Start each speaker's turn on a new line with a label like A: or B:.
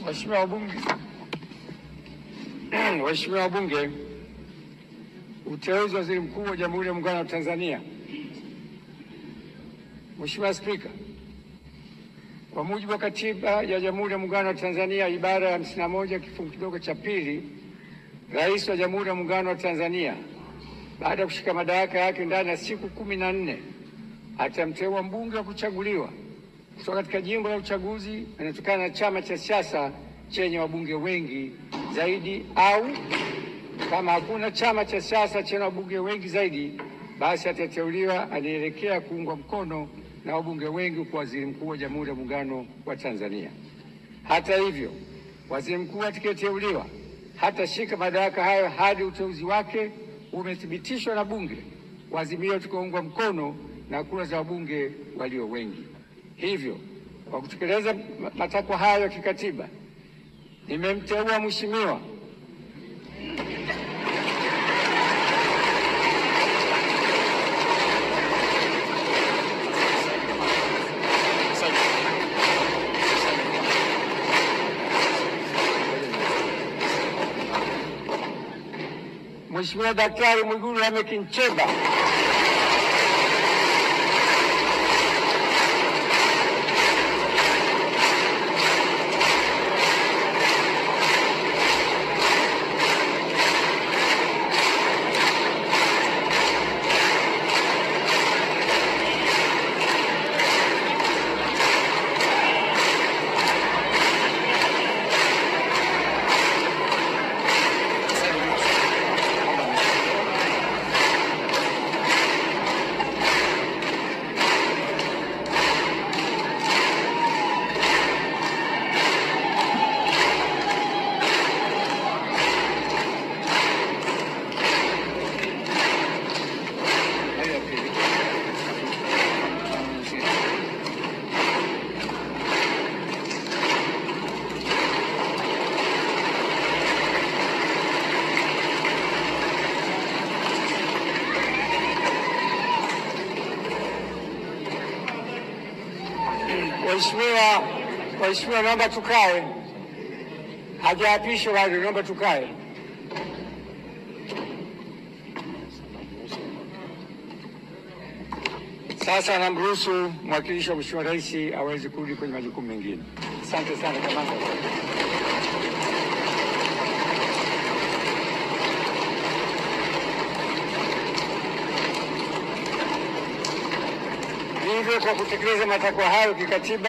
A: Waheshimiwa wabunge, Waheshimiwa wabunge, uteuzi wa Waziri Mkuu wa Jamhuri ya Muungano wa Tanzania. Mheshimiwa Spika, kwa mujibu wa Katiba ya Jamhuri ya Muungano wa Tanzania ibara ya 51 kifungu kidogo cha pili, Rais wa Jamhuri ya Muungano wa Tanzania baada ya kushika madaraka yake ndani ya siku 14 atamteua mbunge wa kuchaguliwa kutoka katika jimbo la uchaguzi anatokana na chama cha siasa chenye wabunge wengi zaidi, au kama hakuna chama cha siasa chenye wabunge wengi zaidi, basi atateuliwa anaelekea kuungwa mkono na wabunge wengi kwa Waziri Mkuu wa Jamhuri ya Muungano wa Tanzania. Hata hivyo, Waziri Mkuu atakayeteuliwa hatashika madaraka hayo hadi uteuzi wake umethibitishwa na Bunge kwa azimio tukaungwa mkono na kura za wabunge walio wengi. Hivyo, kwa kutekeleza matakwa hayo ya kikatiba, nimemteua Mheshimiwa Daktari Mwigulu Lameck Nchemba Waheshimiwa, naomba tukae. Hajaapishwa bado, naomba tukae. Sasa namruhusu mwakilishi wa Mheshimiwa Rais aweze kurudi kwenye majukumu mengine. Asante sana kamanda. Hivyo, kwa kutekeleza matakwa hayo kikatiba